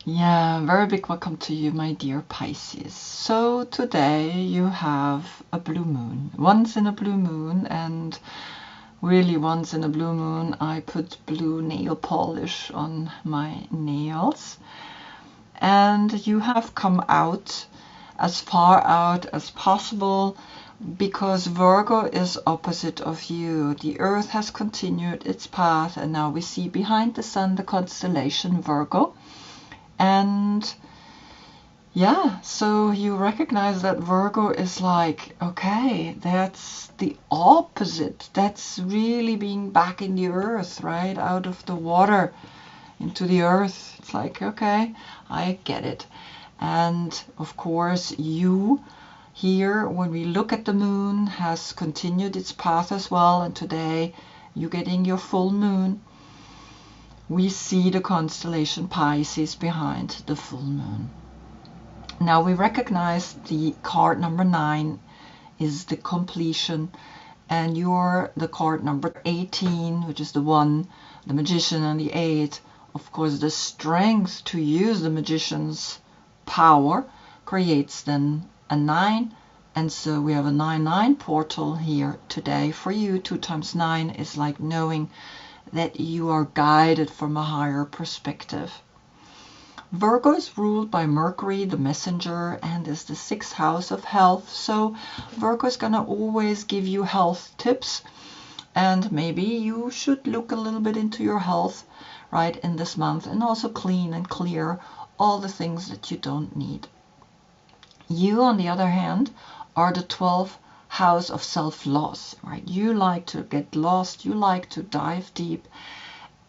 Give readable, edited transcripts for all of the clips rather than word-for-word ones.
Yeah, very big welcome to you, my dear Pisces. So today you have a blue moon. Once in a blue moon, and really once in a blue moon, I put blue nail polish on my nails. And you have come out as far out as possible because Virgo is opposite of you. The Earth has continued its path, and now we see behind the sun the constellation Virgo. And yeah, so you recognize that Virgo is like, okay, that's the opposite. That's really being back in the earth, right? Out of the water into the earth. It's like, okay, I get it. And of course, you here, when we look at the moon, has continued its path as well. And today, you're getting your full moon. We see the constellation Pisces behind the full moon. Now we recognize the card number 9 is the completion, and you're the card number 18, which is the 1, the magician, and the 8. Of course, the strength to use the magician's power creates then a 9, and so we have a 9-9 portal here today for you. 2 times 9 is like knowing that you are guided from a higher perspective. Virgo is ruled by Mercury, the messenger, and is the 6th house of health. So Virgo is going to always give you health tips, and maybe you should look a little bit into your health right in this month, and also clean and clear all the things that you don't need. You, on the other hand, are the 12th house of self-loss, right? You like to get lost, you like to dive deep,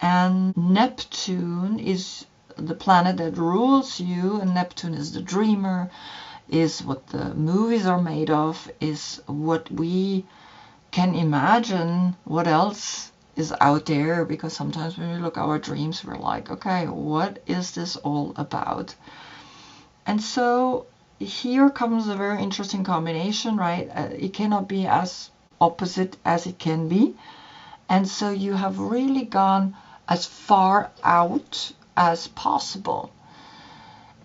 and Neptune is the planet that rules you, and Neptune is the dreamer, is what the movies are made of, is what we can imagine what else is out there, because sometimes when we look at our dreams, we're like, okay, what is this all about? And so here comes a very interesting combination, right? It cannot be as opposite as it can be. And so you have really gone as far out as possible.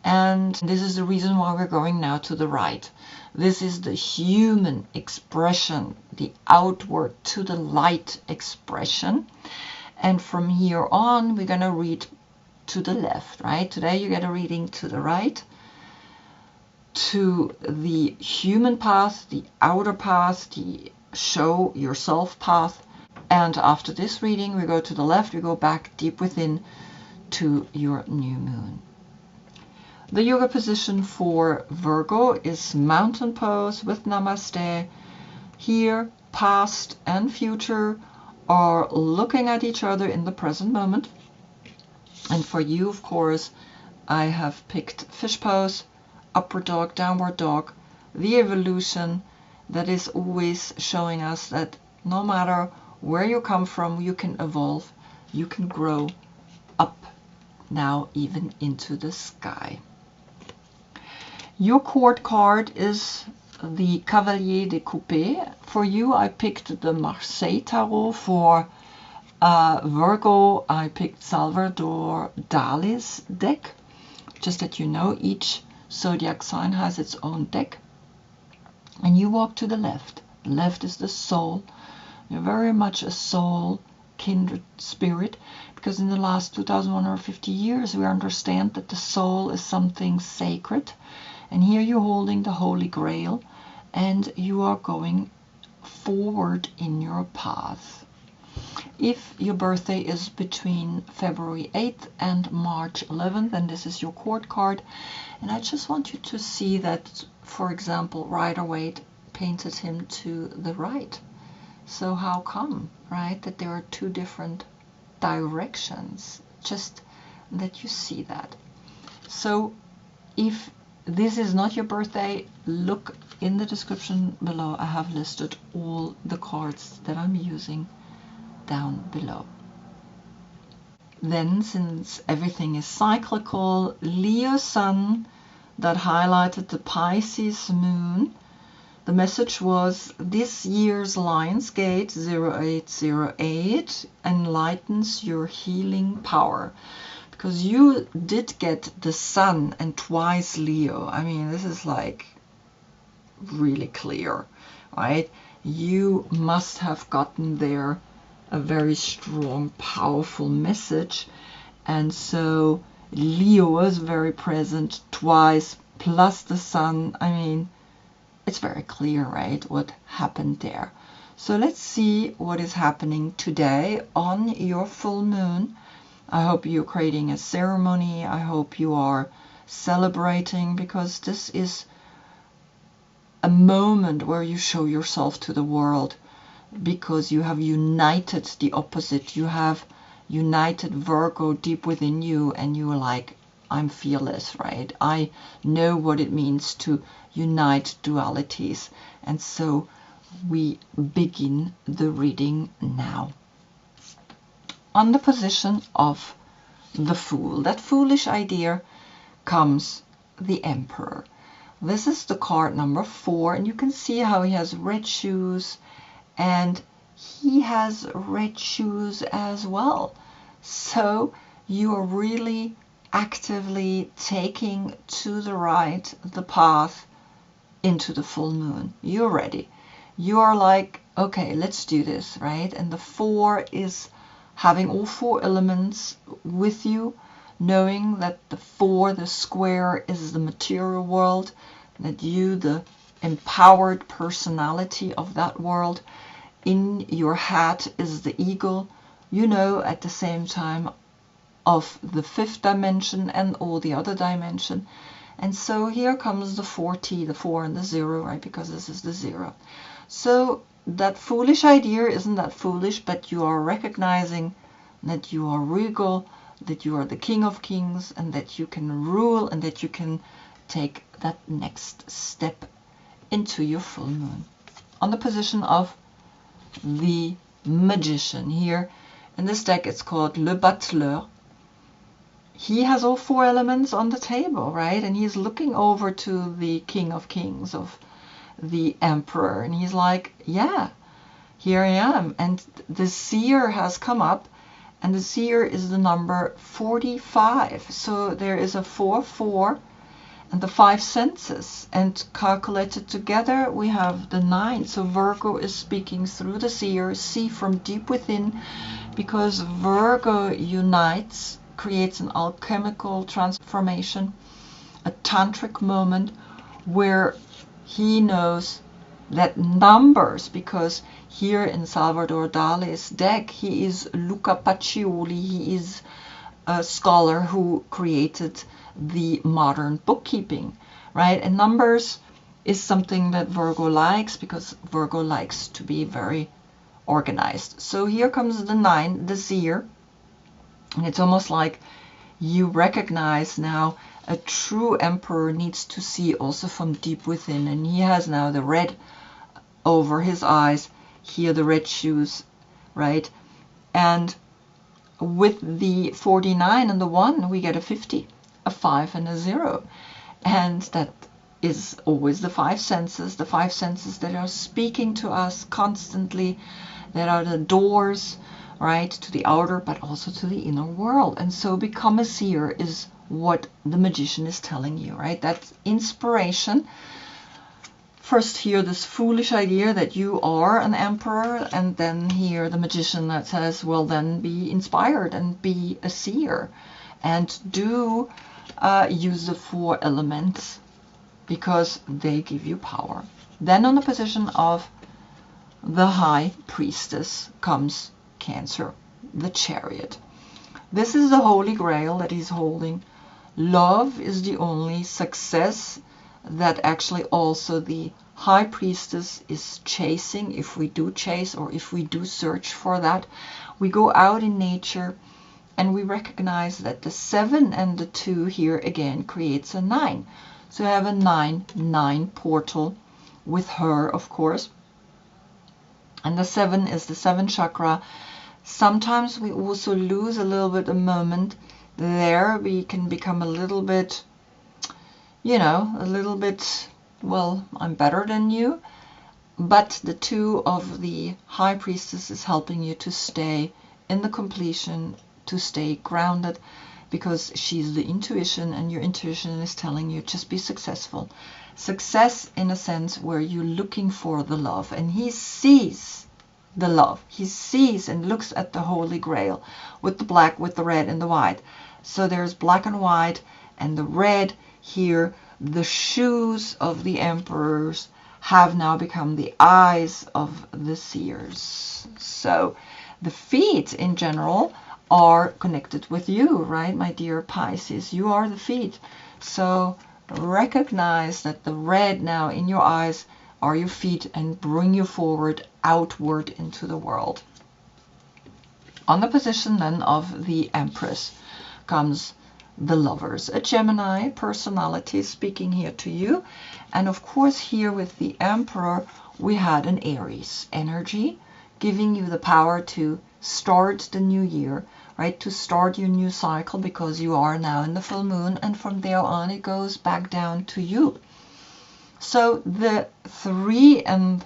And this is the reason why we're going now to the right. This is the human expression, the outward to the light expression. And from here on, we're going to read to the left, right? Today you get a reading to the right, to the human path, the outer path, the show yourself path. And after this reading, we go to the left, we go back deep within to your new moon. The yoga position for Virgo is mountain pose with Namaste. Here, past and future are looking at each other in the present moment. And for you, of course, I have picked fish pose, upward dog, downward dog, the evolution that is always showing us that no matter where you come from, you can evolve, you can grow up, now even into the sky. Your court card is the Cavalier de Coupé. For you, I picked the Marseille Tarot. For Virgo, I picked Salvador Dali's deck. Just that you know, each zodiac sign has its own deck. And you walk to the left. The left is the soul. You're very much a soul kindred spirit, because in the last 2150 years we understand that the soul is something sacred. And here you're holding the Holy Grail, and you are going forward in your path. If your birthday is between February 8th and March 11th, then this is your court card. And I just want you to see that, for example, Rider-Waite painted him to the right. So how come, right, that there are two different directions? Just that you see that. So if this is not your birthday, look in the description below. I have listed all the cards that I'm using down below. Then, since everything is cyclical, Leo Sun that highlighted the Pisces moon, the message was this year's Lionsgate 0808 enlightens your healing power. because you did get the Sun and twice Leo. I mean, this is like really clear, right? You must have gotten there a very strong, powerful message. And so Leo was very present twice, plus the Sun. I mean, it's very clear, right, what happened there. So let's see what is happening today on your full moon. I hope you're creating a ceremony. I hope you are celebrating, because this is a moment where you show yourself to the world, because you have united the opposite. You have united Virgo deep within you, and you are like, I'm fearless, right? I know what it means to unite dualities. And so we begin the reading now. On the position of the Fool, that foolish idea, comes the Emperor. This is the card number 4, and you can see how he has red shoes, and he has red shoes as well. So you are really actively taking to the right the path into the full moon. You're ready. You are like, okay, let's do this, right? And the 4 is having all 4 elements with you, knowing that the 4, the square, is the material world, that you, the empowered personality of that world, in your hat is the eagle, you know, at the same time of the 5th dimension and all the other dimension. And so here comes the 4T, the 4 and the 0, right? Because this is the 0. So that foolish idea isn't that foolish, but you are recognizing that you are regal, that you are the King of Kings, and that you can rule, and that you can take that next step into your full moon. On the position of the Magician, here in this deck it's called Le Battleur. He has all 4 elements on the table, right? And he's looking over to the King of Kings, of the Emperor, and he's like, yeah, here I am. And the Seer has come up, and the Seer is the number 45. So there is a 4-4 and the 5 senses, and calculated together we have the 9. So Virgo is speaking through the Seer, see from deep within, because Virgo unites, creates an alchemical transformation, a tantric moment where he knows that numbers, because here in Salvador Dali's deck, he is Luca Pacioli, he is a scholar who created the modern bookkeeping, right? And numbers is something that Virgo likes, because Virgo likes to be very organized. So here comes the 9, the Seer, and it's almost like you recognize now a true emperor needs to see also from deep within, and he has now the red over his eyes, here the red shoes, right? And with the 49 and the 1, we get a 50, a 5 and a 0. And that is always the 5 senses, the 5 senses that are speaking to us constantly, that are the doors, right, to the outer, but also to the inner world. And so become a seer is what the Magician is telling you, right? That's inspiration. First here, this foolish idea that you are an emperor, and then here the Magician that says, well, then be inspired and be a seer, and do use the 4 elements, because they give you power. Then on the position of the High Priestess comes Cancer, the Chariot. This is the Holy Grail that he's holding. Love is the only success that actually also the High Priestess is chasing. If we do chase, or if we do search for that, we go out in nature and we recognize that the 7 and the 2 here again creates a 9. So I have a 9-9 portal with her, of course. And the 7 is the 7th chakra. Sometimes we also lose a little bit a moment there. We can become a little bit, you know, a little bit, well, I'm better than you. But the 2 of the High Priestess is helping you to stay in the completion, to stay grounded, because she's the intuition, and your intuition is telling you just be successful. Success in a sense where you're looking for the love, and he sees the love. He sees and looks at the Holy Grail with the black, with the red and the white. So there's black and white, and the red here, the shoes of the emperors have now become the eyes of the seers. So the feet in general are connected with you, right, my dear Pisces? You are the feet. So recognize that the red now in your eyes are your feet, and bring you forward, outward into the world. On the position then of the Empress comes the Lovers, a Gemini personality speaking here to you. And of course here with the Emperor we had an Aries energy, giving you the power to start the new year, right, to start your new cycle, because you are now in the full moon, and from there on it goes back down to you. So the 3 and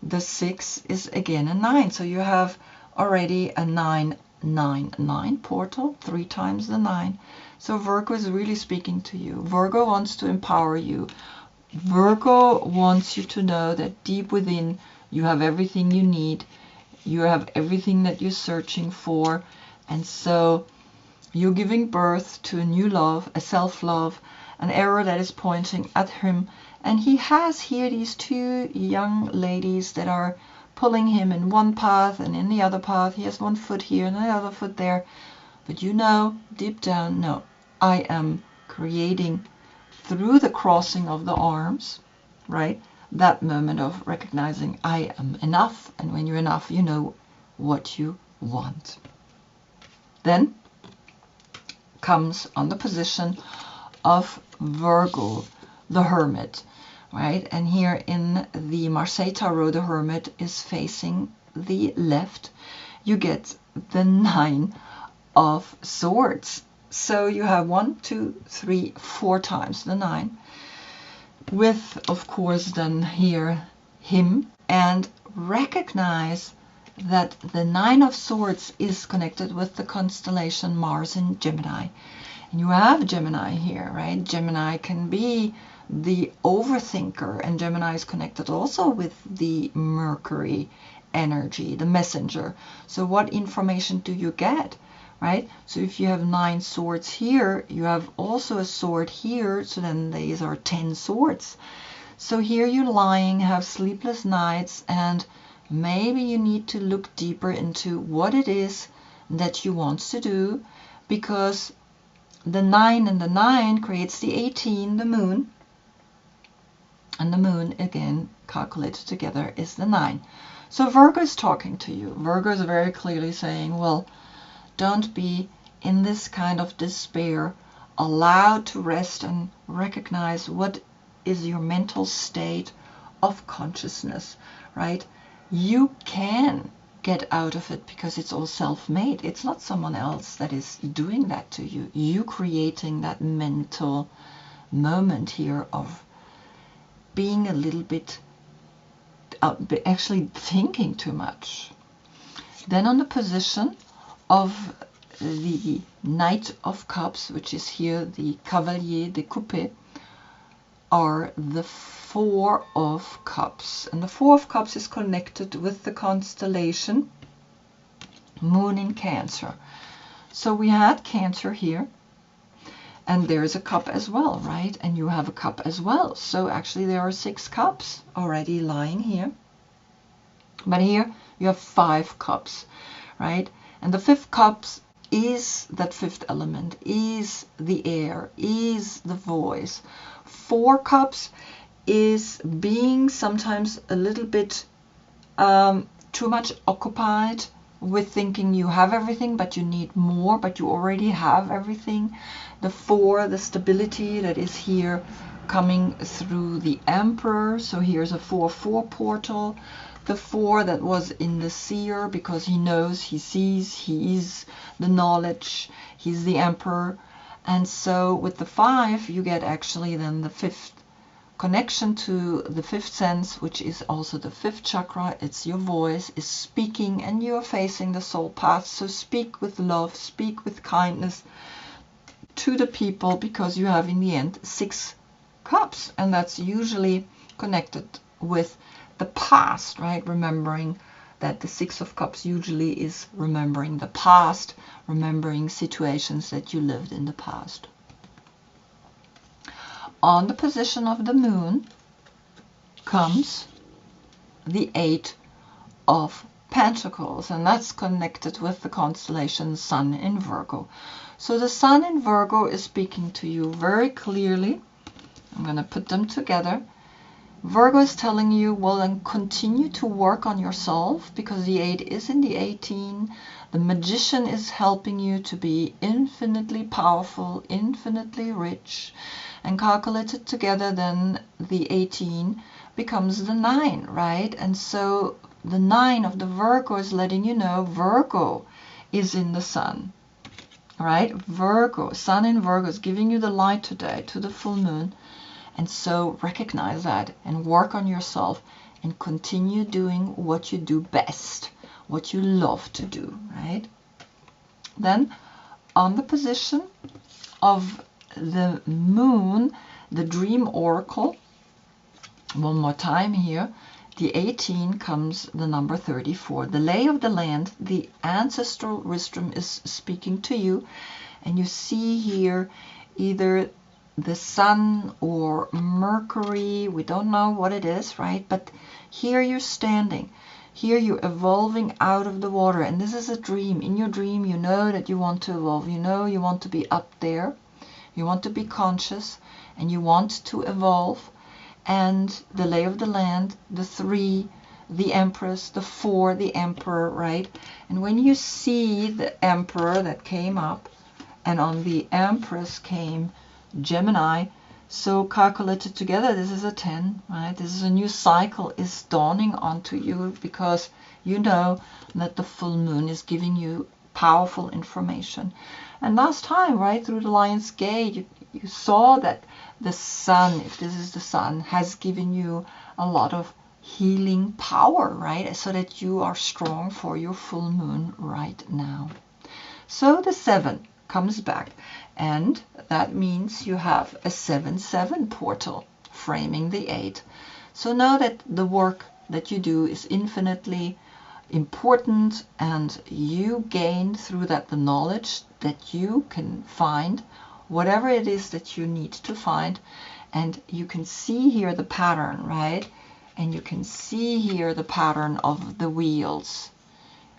the 6 is again a 9. So you have already a 999 portal, 3 times the 9. So Virgo is really speaking to you. Virgo wants to empower you. Virgo wants you to know that deep within you have everything you need. You have everything that you're searching for. And so you're giving birth to a new love, a self-love, an arrow that is pointing at him. And he has here these 2 young ladies that are pulling him in one path and in the other path. He has one foot here and the other foot there. But you know, deep down, no, I am creating through the crossing of the arms, right, that moment of recognizing I am enough. And when you're enough, you know what you want. Then comes on the position of Virgo, the Hermit, right? And here in the Marseille Tarot, the Hermit is facing the left. You get the 9 of Swords. So you have 1, 2, 3, 4 times the 9. With, of course, then here him. And recognize that the 9 of Swords is connected with the constellation Mars in Gemini. And you have Gemini here, right? Gemini can be the overthinker, and Gemini is connected also with the Mercury energy, the messenger. So what information do you get, right? So if you have 9 swords here, you have also a sword here, so then these are 10 swords. So here you're lying, have sleepless nights, and maybe you need to look deeper into what it is that you want to do, because the 9 and the 9 creates the 18, the moon. And the moon, again, calculated together, is the 9. So Virgo is talking to you. Virgo is very clearly saying, well, don't be in this kind of despair. Allow to rest and recognize what is your mental state of consciousness, right? You can get out of it because it's all self-made. It's not someone else that is doing that to you. You creating that mental moment here of being a little bit, actually thinking too much. Then on the position of the Knight of Cups, which is here the Cavalier de Coupe, are the 4 of Cups. And the 4 of Cups is connected with the constellation Moon in Cancer. So we had Cancer here. And there's a cup as well, right? And you have a cup as well. So actually there are 6 cups already lying here. But here you have 5 cups, right? And the 5th cups is that 5th element, is the air, is the voice. 4 cups is being sometimes a little bit too much occupied with thinking you have everything, but you need more, but you already have everything. The 4, the stability that is here coming through the Emperor. So here's a 4-4 portal. The 4 that was in the Seer, because he knows, he sees, he is the knowledge, he's the Emperor. And so with the 5, you get actually then the 5th connection to the 5th sense, which is also the 5th chakra. It's your voice is speaking, and you're facing the soul path. So speak with love, speak with kindness, to the people, because you have in the end 6 cups, and that's usually connected with the past, right? Remembering that the 6 of cups usually is remembering the past, remembering situations that you lived in the past. On the position of the moon comes the 8 of Pentacles, and that's connected with the constellation Sun in Virgo. So the Sun in Virgo is speaking to you very clearly. I'm going to put them together. Virgo is telling you, well, then continue to work on yourself, because the 8 is in the 18. The Magician is helping you to be infinitely powerful, infinitely rich, and calculated together, then the 18 becomes the 9, right? And so the 9 of the Virgo is letting you know Virgo is in the Sun, right? Virgo, Sun in Virgo is giving you the light today to the full moon. And so recognize that and work on yourself and continue doing what you do best, what you love to do, right? Then on the position of the moon, the dream oracle, one more time here, the 18 comes the number 34. The lay of the land, the ancestral wisdom is speaking to you, and you see here either the sun or Mercury, we don't know what it is, right? But here you're standing, here you're evolving out of the water, and this is a dream. In your dream, you know that you want to evolve, you know you want to be up there, you want to be conscious, and you want to evolve. And the lay of the land, the 3, the Empress, the 4, the Emperor, right? And when you see the Emperor that came up, and on the Empress came Gemini, so calculated together, this is a 10, right? This is a new cycle is dawning onto you, because you know that the full moon is giving you powerful information. And last time, right, through the Lion's Gate, you saw that the sun, if this is the sun, has given you a lot of healing power, right? So that you are strong for your full moon right now. So the 7 comes back, and that means you have a 7-7 portal framing the 8. So now that the work that you do is infinitely important, and you gain through that the knowledge that you can find whatever it is that you need to find, and you can see here the pattern, right? And you can see here the pattern of the wheels.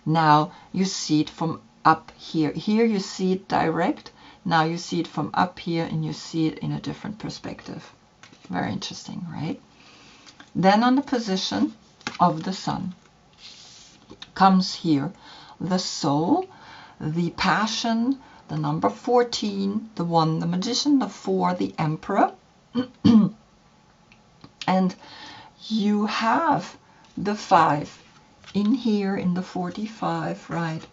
Now you see it from up here. Here you see it direct. Now you see it from up here, and you see it in a different perspective. Very interesting, right? Then on the position of the sun comes here the soul, the passion, the number 14, the 1, the Magician, the 4, the Emperor. And you have the 5 in here in the 45, right?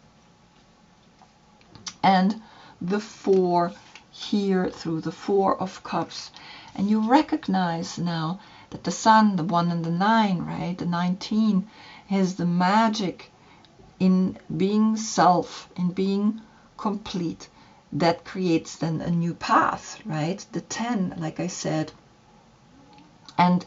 And the 4 here through the 4 of Cups. And you recognize now that the Sun, the 1 and the 9, right? The 19 is the magic in being self, in being complete, that creates then a new path, right? The 10, like I said, and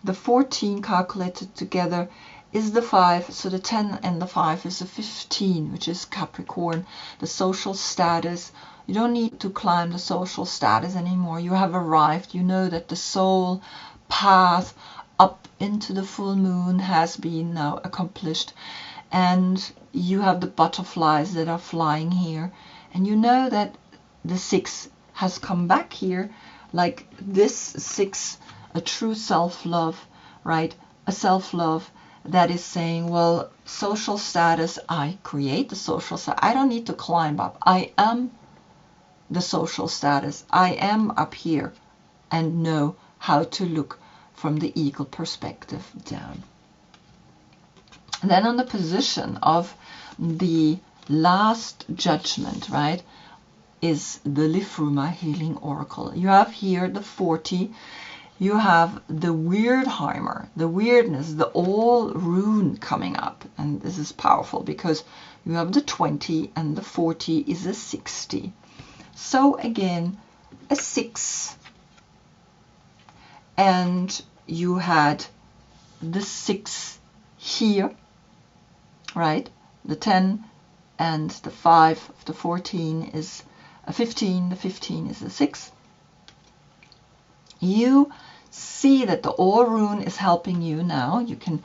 the 14 calculated together is the 5, so the 10 and the 5 is a 15, which is Capricorn, the social status. You don't need to climb the social status anymore. You have arrived. You know that the soul path up into the full moon has been now accomplished, and you have the butterflies that are flying here, and you know that the 6 has come back here, like this 6, a true self-love, right? A self-love that is saying, well, social status, I create the social status. I don't need to climb up. I am the social status. I am up here and know how to look from the eagle perspective down. And then on the position of the last judgment, right, is the Lifruma healing oracle. You have here the 40. You have the Weirdheimer, the weirdness, the all rune coming up. And this is powerful because you have the 20 and the 40 is a 60. So again, a 6, and you had the 6 here, right? The 10 and the 5 of the 14 is a 15, the 15 is a 6. You see that the All rune is helping you now. You can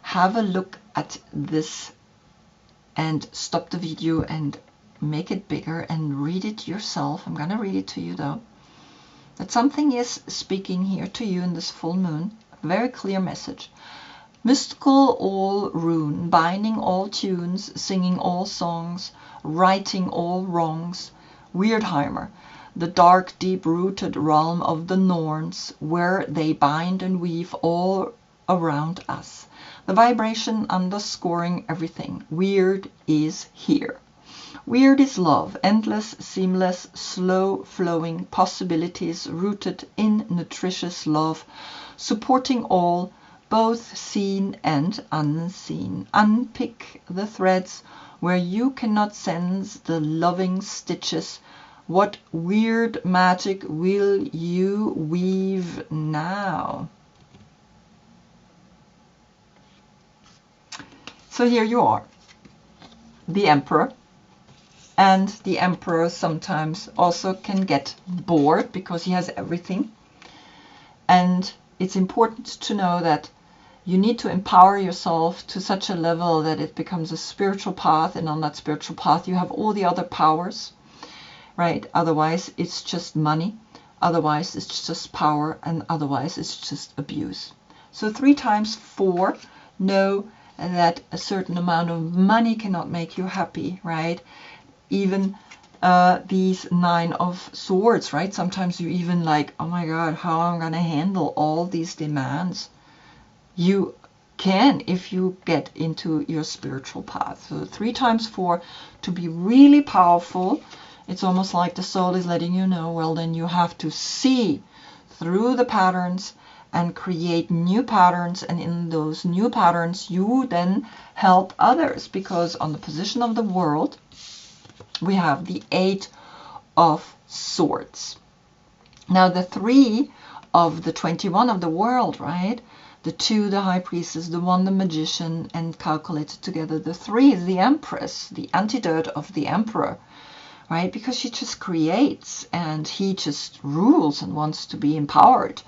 have a look at this and stop the video and make it bigger and read it yourself. I'm going to read it to you though. That something is speaking here to you in this full moon. A very clear message. Mystical all rune, binding all tunes, singing all songs, righting all wrongs. Weirdheimer, the dark, deep-rooted realm of the Norns, where they bind and weave all around us. The vibration underscoring everything. Weird is here. Weird is love, endless, seamless, slow-flowing possibilities rooted in nutritious love, supporting all, both seen and unseen. Unpick the threads where you cannot sense the loving stitches. What weird magic will you weave now? So here you are, the Emperor. And the Emperor sometimes also can get bored because he has everything. And it's important to know that you need to empower yourself to such a level that it becomes a spiritual path, and on that spiritual path you have all the other powers, right? Otherwise it's just money, otherwise it's just power, and otherwise it's just abuse. So 3 times 4, know that a certain amount of money cannot make you happy, right? Even these 9 of swords, right? Sometimes you even like, oh my God, how am I going to handle all these demands? You can if you get into your spiritual path. So 3 times 4, to be really powerful, it's almost like the soul is letting you know, well, then you have to see through the patterns and create new patterns, and in those new patterns you then help others, because on the position of the world we have the 8 of swords. Now the 3 of the 21 of the world, right? The 2, the high priestess, the 1, the magician, and calculated together, the 3 is the empress, the antidote of the emperor, right? Because she just creates and he just rules and wants to be empowered.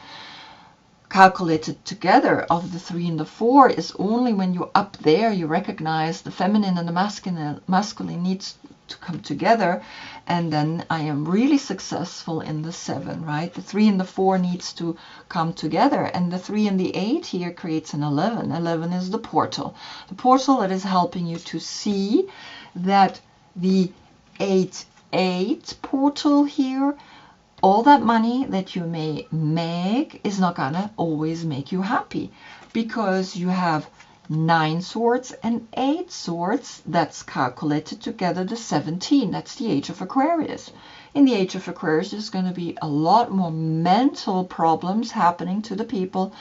Calculated together of the 3 and the 4 is only when you're up there you recognize the feminine and the masculine needs to come together, and then I am really successful in the 7, right? The 3 and the 4 needs to come together, and the 3 and the 8 here creates an 11. 11 is the portal that is helping you to see that the 8-8 portal here, all that money that you may make is not gonna always make you happy, because you have 9 swords and 8 swords. That's calculated together the 17. That's the age of Aquarius. In the age of Aquarius, there's going to be a lot more mental problems happening to the people.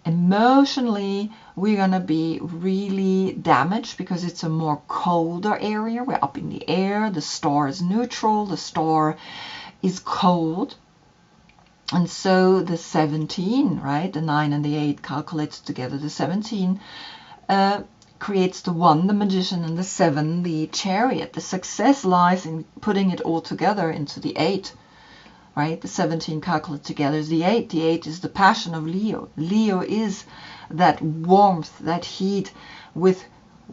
Emotionally, we're going to be really damaged because it's a more colder area. We're up in the air. The star is neutral. The star is cold. And so the 17, right, the 9 and the 8 calculates together. The 17 creates the 1, the magician, and the 7, the chariot. The success lies in putting it all together into the 8, right? The 17 calculated together is the 8. The 8 is the passion of Leo. Leo is that warmth, that heat with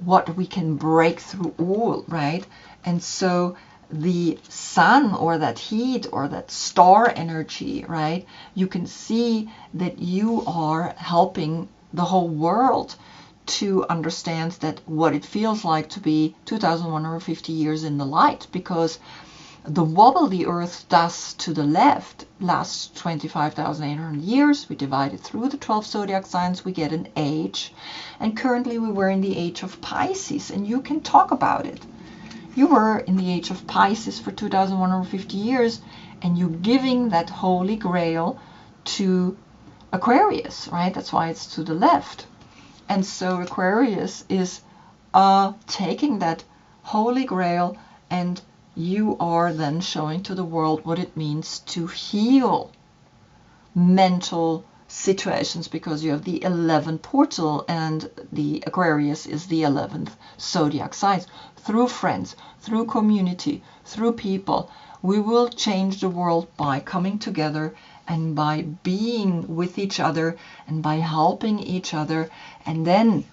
what we can break through all, right? And so the sun, or that heat, or that star energy, right? You can see that you are helping the whole world to understand that what it feels like to be 2,150 years in the light, because the wobble the earth does to the left lasts 25,800 years. We divide it through the 12 zodiac signs, we get an age, and currently we were in the age of Pisces, and you can talk about it. You were in the age of Pisces for 2,150 years, and you're giving that holy grail to Aquarius, right? That's why it's to the left. And so Aquarius is taking that holy grail and you are then showing to the world what it means to heal mental situations, because you have the 11th portal and the Aquarius is the 11th zodiac sign. Through friends, through community, through people, we will change the world by coming together and by being with each other and by helping each other. And then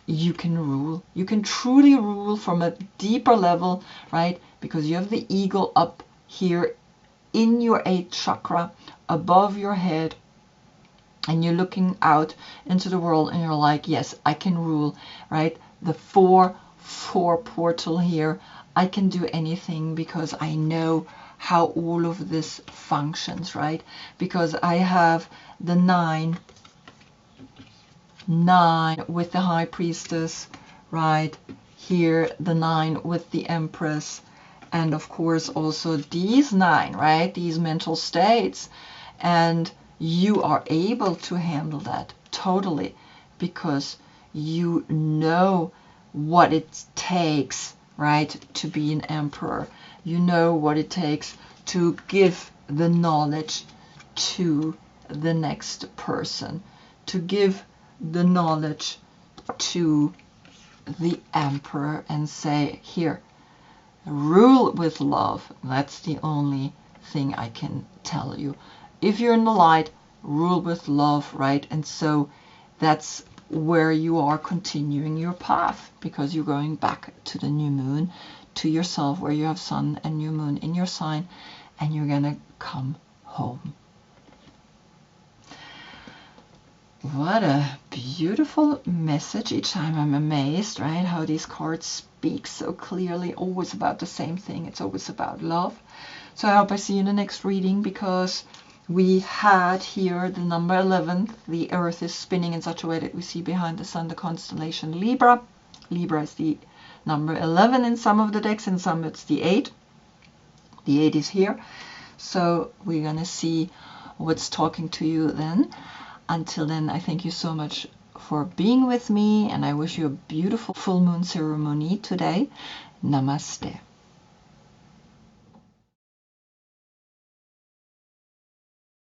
you can rule. You can truly rule from a deeper level, right? Because you have the eagle up here in your 8th chakra above your head, and you're looking out into the world and you're like, yes, I can rule, right? The 4-4 portal here, I can do anything because I know how all of this functions, right? Because I have the 9 with the High Priestess, right? Here, the 9 with the Empress, and of course also these 9, right? These mental states. And you are able to handle that totally because you know what it takes, right, to be an emperor. You know what it takes to give the knowledge to the next person, to give the knowledge to the emperor and say, here, rule with love. That's the only thing I can tell you. If you're in the light, rule with love, right? And so that's where you are continuing your path, because you're going back to the new moon, to yourself, where you have sun and new moon in your sign, and you're gonna come home. What a beautiful message. Each time I'm amazed, right, how these cards speak so clearly, always about the same thing. It's always about love. So I hope I see you in the next reading, because we had here the number 11. The earth is spinning in such a way that we see behind the sun the constellation Libra. Libra is the number 11 in some of the decks, in some it's the 8. The 8 is here. So we're going to see what's talking to you then. Until then, I thank you so much for being with me, and I wish you a beautiful full moon ceremony today. Namaste.